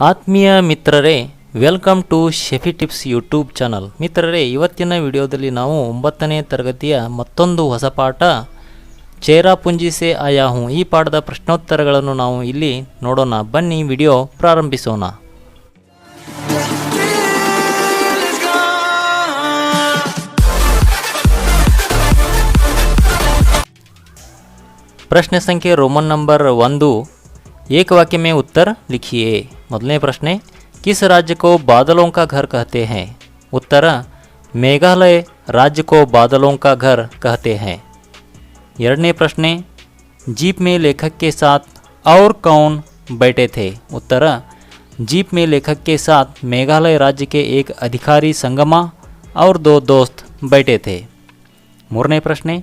ಆತ್ಮೀಯ ಮಿತ್ರರೇ, welcome to ಶೆಫಿ ಟಿಪ್ಸ್ ಯೂಟ್ಯೂಬ್ ಚಾನಲ್. ಮಿತ್ರರೇ, ಇವತ್ತಿನ ವಿಡಿಯೋದಲ್ಲಿ ನಾವು 9ನೇ ತರಗತಿಯ ಮತ್ತೊಂದು ಹೊಸ ಪಾಠ ಚೇರಾಪುಂಜಿ ಸೆ ಆಯಾ ಹೂಂ ಈ ಪಾಠದ ಪ್ರಶ್ನೋತ್ತರಗಳನ್ನು ನಾವು ಇಲ್ಲಿ ನೋಡೋಣ. ಬನ್ನಿ ವಿಡಿಯೋ ಪ್ರಾರಂಭಿಸೋಣ. प्रश्न संख्या रोमन नंबर 1, एक वाक्य में उत्तर लिखिए. ಮೊದಲನೇ ಪ್ರಶ್ನೆ, किस राज्य को बादलों का घर कहते हैं? उत्तर, मेघालय राज्य को बादलों का घर कहते हैं. ಎರಡನೇ ಪ್ರಶ್ನೆ, जीप में लेखक के साथ और कौन बैठे थे? उत्तर, जीप में लेखक के साथ मेघालय राज्य के एक अधिकारी संगमा और 2 दोस्त बैठे थे. ಮೂರನೇ ಪ್ರಶ್ನೆ,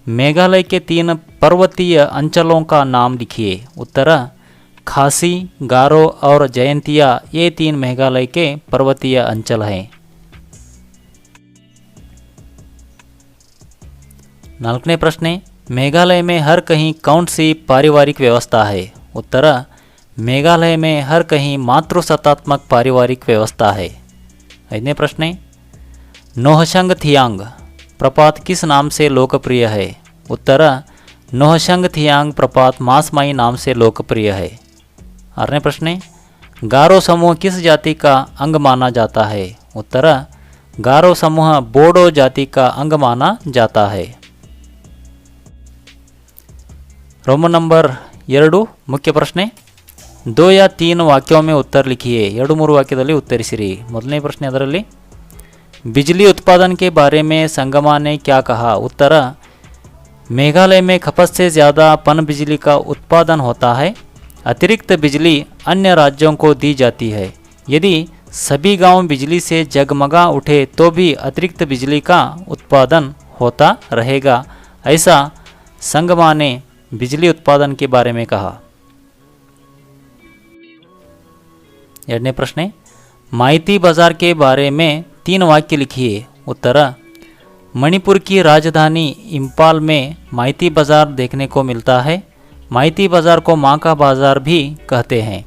मेघालय के 3 पर्वतीय अंचलों का नाम लिखिए. उत्तर, खासी, गारो और जयंतिया ये 3 मेघालय के पर्वतीय अंचल हैं. नाल्कने प्रश्न, मेघालय में हर कहीं कौन सी पारिवारिक व्यवस्था है? उत्तर, मेघालय में हर कहीं मातृसत्तात्मक पारिवारिक व्यवस्था है. ऐदने प्रश्न, नोहशंग थियांग प्रपात किस नाम से लोकप्रिय है? उत्तर, नोहशंग थियांग प्रपात मासमाई नाम से लोकप्रिय है. आठवें प्रश्न, गारो समूह किस जाति का अंग माना जाता है? उत्तर, गारो समूह बोडो जाति का अंग माना जाता है. रोमन नंबर 2 मुख्य प्रश्न, 2 या 3 वाक्यों में उत्तर लिखिए. 2-3 वाक्यದಲ್ಲಿ ಉತ್ತರಿಸಿರಿ. ಮೊದಲನೇ ಪ್ರಶ್ನೆ, ಅದರಲ್ಲಿ बिजली उत्पादन के बारे में संगमा ने क्या कहा? उत्तर, मेघालय में खपत से ज़्यादा पन बिजली का उत्पादन होता है. अतिरिक्त बिजली अन्य राज्यों को दी जाती है. यदि सभी गांव बिजली से जगमगा उठे तो भी अतिरिक्त बिजली का उत्पादन होता रहेगा, ऐसा संगमा ने बिजली उत्पादन के बारे में कहा. ಎರಡನೇ ಪ್ರಶ್ನೆ, माइती बाजार के बारे में 3 वाक्य लिखिए. उत्तर, मणिपुर की राजधानी इंफाल में माइती बाजार देखने को मिलता है. माइती बाजार को माँ का बाजार भी कहते हैं.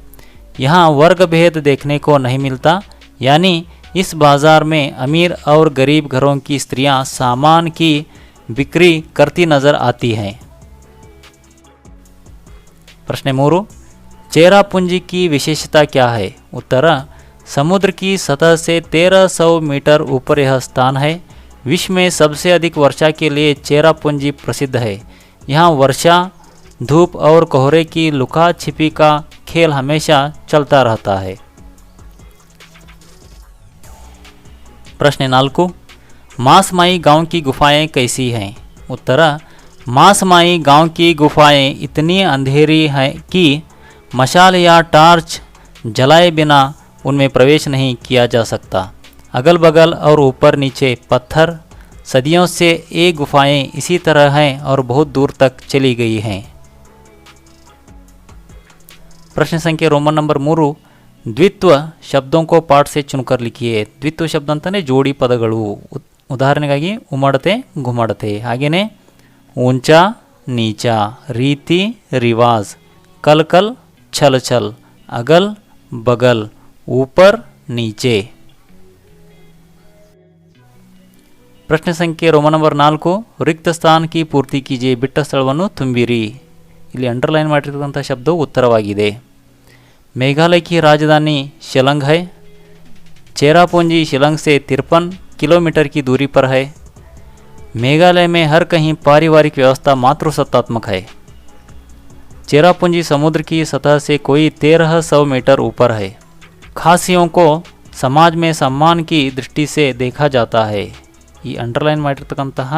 यहाँ वर्ग भेद देखने को नहीं मिलता, यानी इस बाजार में अमीर और गरीब घरों की स्त्रियाँ सामान की बिक्री करती नजर आती हैं. प्रश्न 3, चेरापूंजी की विशेषता क्या है? उत्तर, समुद्र की सतह से 1300 मीटर ऊपर यह स्थान है. विश्व में सबसे अधिक वर्षा के लिए चेरापूंजी प्रसिद्ध है. यहाँ वर्षा, धूप और कोहरे की लुका छिपी का खेल हमेशा चलता रहता है. प्रश्न 4, मासमाई गांव की गुफाएं कैसी हैं? उत्तर, मासमाई गांव की गुफाएं इतनी अंधेरी हैं कि मशाल या टार्च जलाए बिना उनमें प्रवेश नहीं किया जा सकता. अगल बगल और ऊपर नीचे पत्थर. सदियों से ये गुफाएं इसी तरह हैं और बहुत दूर तक चली गई हैं. प्रश्न संख्या रोमन नंबर 3, द्वित्व शब्दों को पाठ से चुनकर लिखिए. द्वित्व शब्द ಅಂತಂದ್ರೆ ಜೋಡಿ ಪದಗಳು. ಉದಾಹರಣೆಗಾಗಿ ಉಮಡತೆ, घुमड़ते. ಹಾಗೇನೆ ऊंचा नीचा, रीति रिवाज, कल कल छल छल, अगल बगल, ऊपर नीचे. ಪ್ರಶ್ನೆ ಸಂಖ್ಯೆ ರೋಮನ್ ನಂಬರ್ 4, ರಿಕ್ತ ಸ್ಥಾನ ಕಿ ಪೂರ್ತಿ ಕೀಜಿಯೇ. ಬಿಟ್ಟ ಸ್ಥಳವನ್ನು ತುಂಬಿರಿ. ಇಲ್ಲಿ ಅಂಡರ್ಲೈನ್ ಮಾಡಿರ್ತಕ್ಕಂಥ ಶಬ್ದವು ಉತ್ತರವಾಗಿದೆ. मेघालय की राजधानी शिलंग है. चेरापूंजी शिलंग से 53 किलोमीटर की दूरी पर है. मेघालय में हर कहीं पारिवारिक व्यवस्था मातृसत्तात्मक है. चेरापूंजी समुद्र की सतह से कोई 1300 मीटर ऊपर है. खासियों को समाज में सम्मान की दृष्टि से देखा जाता है. ಈ ಅಂಡರ್ಲೈನ್ ಮಾಡಿರ್ತಕ್ಕಂತಹ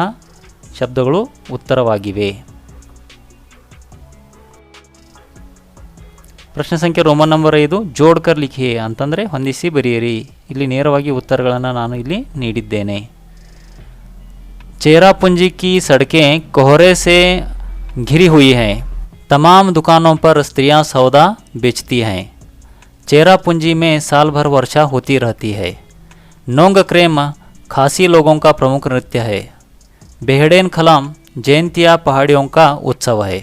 ಶಬ್ದಗಳು ಉತ್ತರವಾಗಿವೆ. ಪ್ರಶ್ನೆ ಸಂಖ್ಯೆ ರೋಮನ್ ನಂಬರ್ 5, ಜೋಡ್ಕರ್ ಲಿಖಿಯೇ ಅಂತಂದರೆ ಹೊಂದಿಸಿ ಬರೆಯಿರಿ. ಇಲ್ಲಿ ನೇರವಾಗಿ ಉತ್ತರಗಳನ್ನು ನಾನು ಇಲ್ಲಿ ನೀಡಿದ್ದೇನೆ. चेरापूंजी की सड़कें कोहरे से घिरी हुई हैं. तमाम दुकानों पर स्त्रियां सौदा बेचती हैं. चेरापूंजी में साल भर वर्षा होती रहती है. नोंग क्रेम खासी लोगों का प्रमुख नृत्य है. बेहडेन खलाम जयंतिया पहाड़ियों का उत्सव है.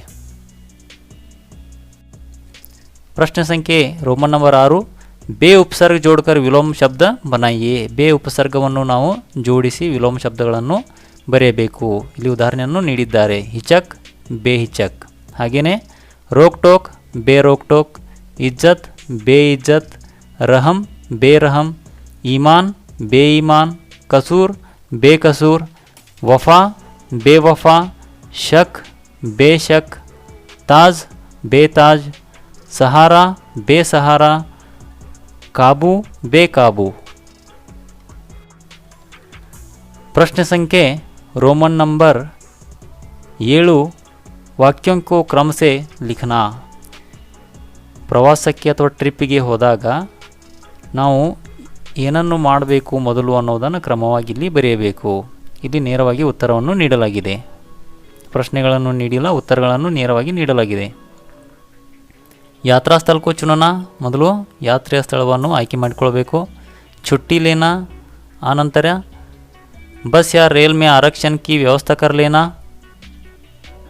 प्रश्न संख्ये रोमन नंबर 6, ಬೇ ಉಪಸರ್ಗ जोड़कर ವಿಲೋಮ ಶಬ್ದ बनाइए ಬೇ ಉಪಸರ್ಗವನ್ನು ನಾವು ಜೋಡಿಸಿ ವಿಲೋಮ ಶಬ್ದಗಳನ್ನು ಬರೆಯಬೇಕು. ಇಲ್ಲಿ ಉದಾಹರಣೆಯನ್ನು ನೀಡಿದ್ದಾರೆ. ಹಿಚಕ್ ಬೇ ಹಿಚಕ್. ಹಾಗೆಯೇ ರೋಕ್ ಟೋಕ್ ಬೇ ರೋಕ್ ಟೋಕ್, ಇಜ್ಜತ್ ಬೇ ಇಜ್ಜತ್, रहम बे रहम, ईमान बे ईमान, कसूर बे कसूर, वफ़ा बे वफ़ा, शक बे शक, ताज बे ताज, सहारा बे सहारा, काबू बे काबू. प्रश्न संख्या रोमन नंबर 7 वाक्यों को क्रम से लिखना. ಪ್ರವಾಸಕ್ಕೆ ಅಥವಾ ಟ್ರಿಪ್ಪಿಗೆ ಹೋದಾಗ ನಾವು ಏನನ್ನು ಮಾಡಬೇಕು ಮೊದಲು ಅನ್ನೋದನ್ನು ಕ್ರಮವಾಗಿ ಇಲ್ಲಿ ಬರೆಯಬೇಕು. ಇಲ್ಲಿ ನೇರವಾಗಿ ಉತ್ತರವನ್ನು ನೀಡಲಾಗಿದೆ. ಪ್ರಶ್ನೆಗಳನ್ನು ನೀಡಿಲ್ಲ, ಉತ್ತರಗಳನ್ನು ನೇರವಾಗಿ ನೀಡಲಾಗಿದೆ. ಯಾತ್ರಾ ಸ್ಥಳಕ್ಕೂ ಚುನಾವಣಾ ಮೊದಲು ಯಾತ್ರೆಯ ಸ್ಥಳವನ್ನು ಆಯ್ಕೆ ಮಾಡಿಕೊಳ್ಬೇಕು. छुट्टी लेना, आनंतर बस या रेल में आरक्षण की व्यवस्था कर लेना,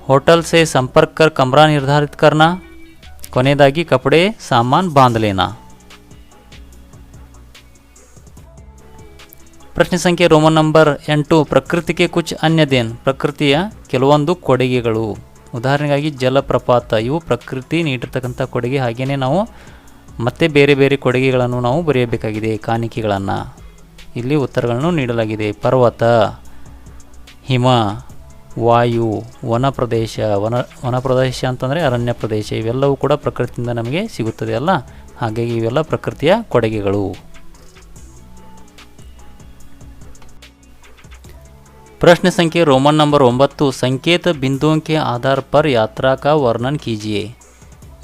होटल से संपर्क कर कमरा निर्धारित करना, ಕೊನೆಯದಾಗಿ ಕಪಡೆ ಸಾಮಾನು ಬಾಂಧ ಲೇನಾ. ಪ್ರಶ್ನೆ ಸಂಖ್ಯೆ ರೋಮನ್ ನಂಬರ್ 8 ಪ್ರಕೃತಿಗೆ ಕುಚ್ ಅನ್ಯ ದೇನ್. ಪ್ರಕೃತಿಯ ಕೆಲವೊಂದು ಕೊಡುಗೆಗಳು. ಉದಾಹರಣೆಗಾಗಿ ಜಲಪ್ರಪಾತ, ಇವು ಪ್ರಕೃತಿ ನೀಡಿರ್ತಕ್ಕಂಥ ಕೊಡುಗೆ. ಹಾಗೆಯೇ ನಾವು ಮತ್ತೆ ಬೇರೆ ಬೇರೆ ಕೊಡುಗೆಗಳನ್ನು ನಾವು ಬರೆಯಬೇಕಾಗಿದೆ, ಕಾಣಿಕೆಗಳನ್ನು. ಇಲ್ಲಿ ಉತ್ತರಗಳನ್ನು ನೀಡಲಾಗಿದೆ. ಪರ್ವತ, ಹಿಮ, ವಾಯು, ವನ ಪ್ರದೇಶ. ವನ ಪ್ರದೇಶ ಅಂತಂದರೆ ಅರಣ್ಯ ಪ್ರದೇಶ. ಇವೆಲ್ಲವೂ ಕೂಡ ಪ್ರಕೃತಿಯಿಂದ ನಮಗೆ ಸಿಗುತ್ತದೆ ಅಲ್ಲ, ಹಾಗಾಗಿ ಇವೆಲ್ಲ ಪ್ರಕೃತಿಯ ಕೊಡುಗೆಗಳು. ಪ್ರಶ್ನೆ ಸಂಖ್ಯೆ रोमन नंबर 9 ಸಂಕೇತ ಬಿಂದುओं के आधार पर यात्रा का वर्णन कीजिए.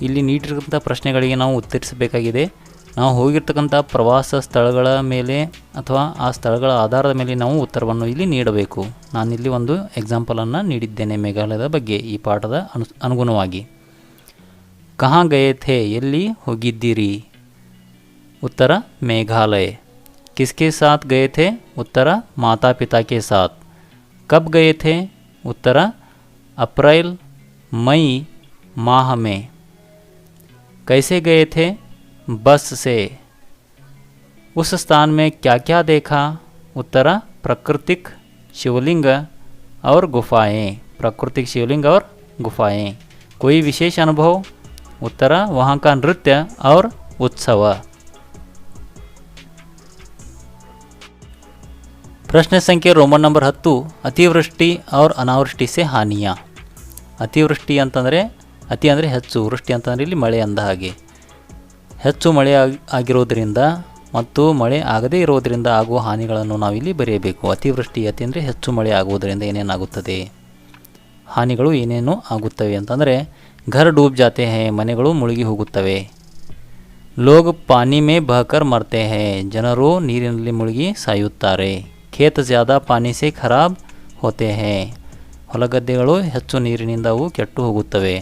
ಇಲ್ಲಿ ನೀಡಿರ್ತಕ್ಕಂಥ ಪ್ರಶ್ನೆಗಳಿಗೆ ನಾವು ಉತ್ತರಿಸಬೇಕಾಗಿದೆ. ನಾವು ಹೋಗಿರ್ತಕ್ಕಂಥ ಪ್ರವಾಸ ಸ್ಥಳಗಳ ಮೇಲೆ ಅಥವಾ ಆ ಸ್ಥಳಗಳ ಆಧಾರದ ಮೇಲೆ ನಾವು ಉತ್ತರವನ್ನು ಇಲ್ಲಿ ನೀಡಬೇಕು. ನಾನಿಲ್ಲಿ ಒಂದು ಎಕ್ಸಾಂಪಲನ್ನು ನೀಡಿದ್ದೇನೆ ಮೇಘಾಲಯದ ಬಗ್ಗೆ ಈ ಪಾಠದ ಅನುಗುಣವಾಗಿ. ಕಹಾಂ ಗಯೇ ಥೇ, ಎಲ್ಲಿ ಹೋಗಿದ್ದೀರಿ? ಉತ್ತರ ಮೇಘಾಲಯ. ಕಿಸ್ಕೆ ಸಾಥ್ ಗಯೇ ಥೇ? ಉತ್ತರ ಮಾತಾ ಪಿತಾ ಕೆ ಸಾಥ್. कब गए थे? उत्तर अप्रैल मई माह में. कैसे गए थे? बस से. उस स्थान में क्या क्या देखा? उत्तर प्राकृतिक शिवलिंग और गुफाएं. प्राकृतिक शिवलिंग और गुफाएं. कोई विशेष अनुभव? उत्तर वहाँ का नृत्य और उत्सव. प्रश्न संख्या रोमन नंबर 10 अतिवृष्टि और अनावृष्टि से हानियाँ. ಅತಿವೃಷ್ಟಿ ಅಂತಂದರೆ ಅತಿ ಅಂದರೆ ಹೆಚ್ಚು, ವೃಷ್ಟಿ ಅಂತಂದರೆ ಇಲ್ಲಿ ಮಳೆ ಅಂದ ಹಾಗೆ. ಹೆಚ್ಚು ಮಳೆ ಆಗಿರೋದರಿಂದ ಮತ್ತು ಮಳೆ ಆಗದೇ ಇರೋದರಿಂದ ಆಗುವ ಹಾನಿಗಳನ್ನು ನಾವಿಲ್ಲಿ ಬರೆಯಬೇಕು. ಅತಿವೃಷ್ಟಿ ಅತಿ ಅಂದರೆ ಹೆಚ್ಚು ಮಳೆ ಆಗುವುದರಿಂದ ಏನೇನಾಗುತ್ತದೆ, ಹಾನಿಗಳು ಏನೇನು ಆಗುತ್ತವೆ ಅಂತಂದರೆ ಘರ್ ಡೂಬ್ ಜಾತೆ ಹೇ, ಮನೆಗಳು ಮುಳುಗಿ ಹೋಗುತ್ತವೆ. ಲೋಗ್ ಪಾನಿ ಮೇ ಬಹಕರ್ ಮರ್ತೆ ಹೇ, ಜನರು ನೀರಿನಲ್ಲಿ ಮುಳುಗಿ ಸಾಯುತ್ತಾರೆ. ಖೇತ್ ಜ್ಯಾದಾ ಪಾನಿ ಸೆ ಖರಾಬ್ ಹೋತೆ ಹೇ, ಹೊಲಗದ್ದೆಗಳು ಹೆಚ್ಚು ನೀರಿನಿಂದ ಅವು ಕೆಟ್ಟು ಹೋಗುತ್ತವೆ.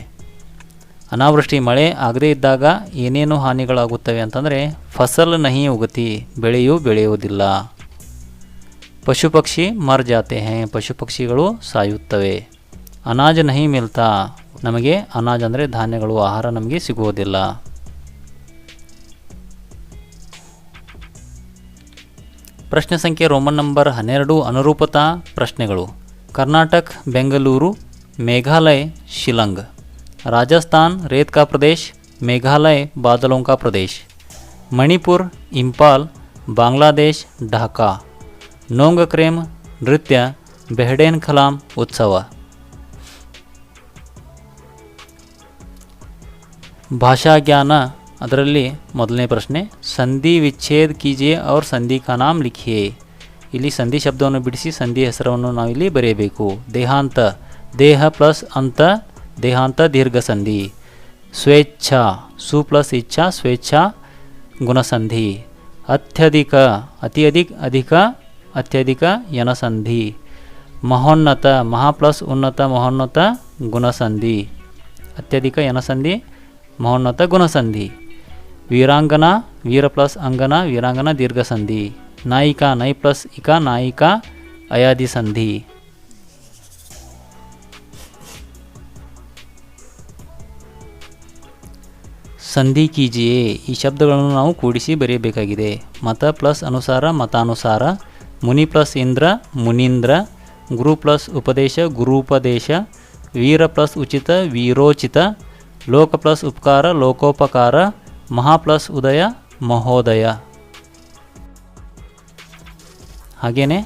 ಅನಾವೃಷ್ಟಿ ಮಳೆ ಆಗದೇ ಇದ್ದಾಗ ಏನೇನು ಹಾನಿಗಳಾಗುತ್ತವೆ ಅಂತಂದರೆ ಫಸಲ್ ನಹಿ ಉಗತಿ, ಬೆಳೆಯೂ ಬೆಳೆಯುವುದಿಲ್ಲ. ಪಶು ಪಕ್ಷಿ ಮರ್ ಜಾತೆ ಹೇ, ಪಶು ಪಕ್ಷಿಗಳು ಸಾಯುತ್ತವೆ. ಅನಾಜ್ ನಹಿ ಮಿಲ್ತಾ, ನಮಗೆ ಅನಾಜ್ ಅಂದರೆ ಧಾನ್ಯಗಳು, ಆಹಾರ ನಮಗೆ ಸಿಗುವುದಿಲ್ಲ. ಪ್ರಶ್ನೆ ಸಂಖ್ಯೆ ರೋಮನ್ ನಂಬರ್ 12 ಅನುರೂಪತಾ ಪ್ರಶ್ನೆಗಳು. कर्नाटक बेंगलुरु, मेघालय शिलंग, राजस्थान रेत का प्रदेश, मेघालय बादलों का प्रदेश, मणिपुर इंपाल, बांग्लादेश ढाका, नोंगक्रेम नृत्य, बेहडेन खलाम उत्सव. भाषा ज्ञान ಅದರಲ್ಲಿ ಮೊದಲನೇ ಪ್ರಶ್ನೆ ಸಂಧಿ ವಿಚ್ಛೇದ್ ಕೀಜಿಯೇ और ಸಂಧಿ का नाम लिखिए. ಇಲ್ಲಿ ಸಂಧಿ ಶಬ್ದವನ್ನು ಬಿಡಿಸಿ ಸಂಧಿ ಹೆಸರನ್ನು ನಾವಿಲ್ಲಿ ಬರೆಯಬೇಕು. ದೇಹಾಂತ, ದೇಹ ಪ್ಲಸ್ ಅಂತ, ದೇಹಾಂತ ದೀರ್ಘ ಸಂಧಿ. ಸ್ವೇಚ್ಛಾ, ಸು ಪ್ಲಸ್ ಇಚ್ಛಾ, ಸ್ವೇಚ್ಛಾ ಗುಣಸಂಧಿ. ಅತ್ಯಧಿಕ, ಅತಿ ಅಧಿಕ, ಅಧಿಕ, ಅತ್ಯಧಿಕ ಯನಸಂಧಿ. ಮಹೋನ್ನತ, ಮಹಾ ಪ್ಲಸ್ ಉನ್ನತ, ಮಹೋನ್ನತ ಗುಣಸಂಧಿ. ಅತ್ಯಧಿಕ ಯನಸಂಧಿ, ಮಹೋನ್ನತ ಗುಣಸಂಧಿ. ವೀರಾಂಗನಾ, ವೀರ ಪ್ಲಸ್ ಅಂಗನ, ವೀರಾಂಗನ ದೀರ್ಘ ಸಂಧಿ. नायिका, नई प्लस इका, नायिका अयादि संधि. ಸಂಧಿ ಕೀಜಿಯೇ. ಈ ಶಬ್ದಗಳನ್ನು ನಾವು ಕೂಡಿಸಿ ಬರೆಯಬೇಕಾಗಿದೆ. ಮತ ಪ್ಲಸ್ ಅನುಸಾರ ಮತಾನುಸಾರ, ಮುನಿ ಪ್ಲಸ್ ಇಂದ್ರ ಮುನೀಂದ್ರ, ಗುರು ಪ್ಲಸ್ ಉಪದೇಶ ಗುರೂಪದೇಶ, ವೀರ ಪ್ಲಸ್ ಉಚಿತ ವೀರೋಚಿತ, ಲೋಕ ಪ್ಲಸ್ ಉಪಕಾರ ಲೋಕೋಪಕಾರ, ಮಹಾ ಪ್ಲಸ್ ಉದಯ ಮಹೋದಯ. ಹಾಗೆಯೇ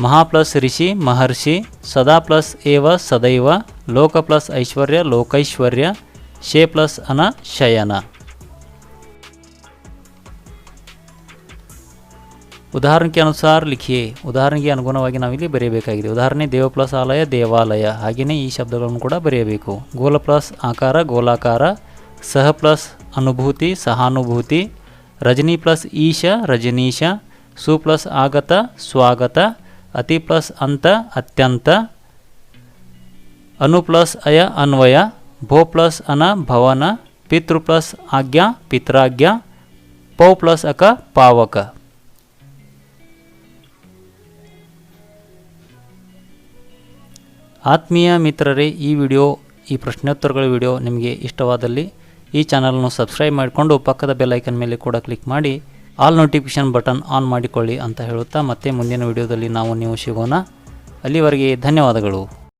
ಮಹಾ ಪ್ಲಸ್ ಋಷಿ ಮಹರ್ಷಿ, ಸದಾ ಪ್ಲಸ್ ಏವ ಸದೈವ, ಲೋಕ ಪ್ಲಸ್ ಐಶ್ವರ್ಯ ಲೋಕೈಶ್ವರ್ಯ, ಶೇ ಪ್ಲಸ್ ಅನ ಶಯನ. ಉದಾಹರಣೆಗೆ ಅನುಸಾರ ಲಿಖಿಯೇ. ಉದಾಹರಣೆಗೆ ಅನುಗುಣವಾಗಿ ನಾವಿಲ್ಲಿ ಬರೆಯಬೇಕಾಗಿದೆ. ಉದಾಹರಣೆ ದೇವ ಪ್ಲಸ್ ಆಲಯ ದೇವಾಲಯ. ಹಾಗೆಯೇ ಈ ಶಬ್ದಗಳನ್ನು ಕೂಡ ಬರೆಯಬೇಕು. ಗೋಲ ಪ್ಲಸ್ ಆಕಾರ ಗೋಲಾಕಾರ, ಸಹ ಪ್ಲಸ್ ಅನುಭೂತಿ ಸಹಾನುಭೂತಿ, ರಜನಿ ಪ್ಲಸ್ ಈಶ ರಜನೀಶ, ಸು ಪ್ಲಸ್ ಆಗತ ಸ್ವಾಗತ, ಅತಿ ಪ್ಲಸ್ ಅಂತ ಅತ್ಯಂತ, ಅನು ಪ್ಲಸ್ ಅಯ ಅನ್ವಯ, ಭೋ ಪ್ಲಸ್ ಅನ ಭವನ, ಪಿತೃ ಪ್ಲಸ್ ಆಜ್ಞಾ ಪಿತ್ರಾಜ್ಞಾ, ಪೌ ಪ್ಲಸ್ ಅಕ ಪಾವಕ. ಆತ್ಮೀಯ ಮಿತ್ರರೇ, ಈ ಪ್ರಶ್ನೋತ್ತರಗಳ ವಿಡಿಯೋ ನಿಮಗೆ ಇಷ್ಟವಾದಲ್ಲಿ ಈ ಚಾನಲನ್ನು ಸಬ್ಸ್ಕ್ರೈಬ್ ಮಾಡಿಕೊಂಡು ಪಕ್ಕದ ಬೆಲ್ ಐಕನ್ ಮೇಲೆ ಕೂಡ ಕ್ಲಿಕ್ ಮಾಡಿ ಆಲ್ ನೋಟಿಫಿಕೇಷನ್ ಬಟನ್ ಆನ್ ಮಾಡಿಕೊಳ್ಳಿ ಅಂತ ಹೇಳುತ್ತಾ ಮತ್ತೆ ಮುಂದಿನ ವಿಡಿಯೋದಲ್ಲಿ ನೀವು ಸಿಗೋಣ. ಅಲ್ಲಿವರೆಗೆ ಧನ್ಯವಾದಗಳು.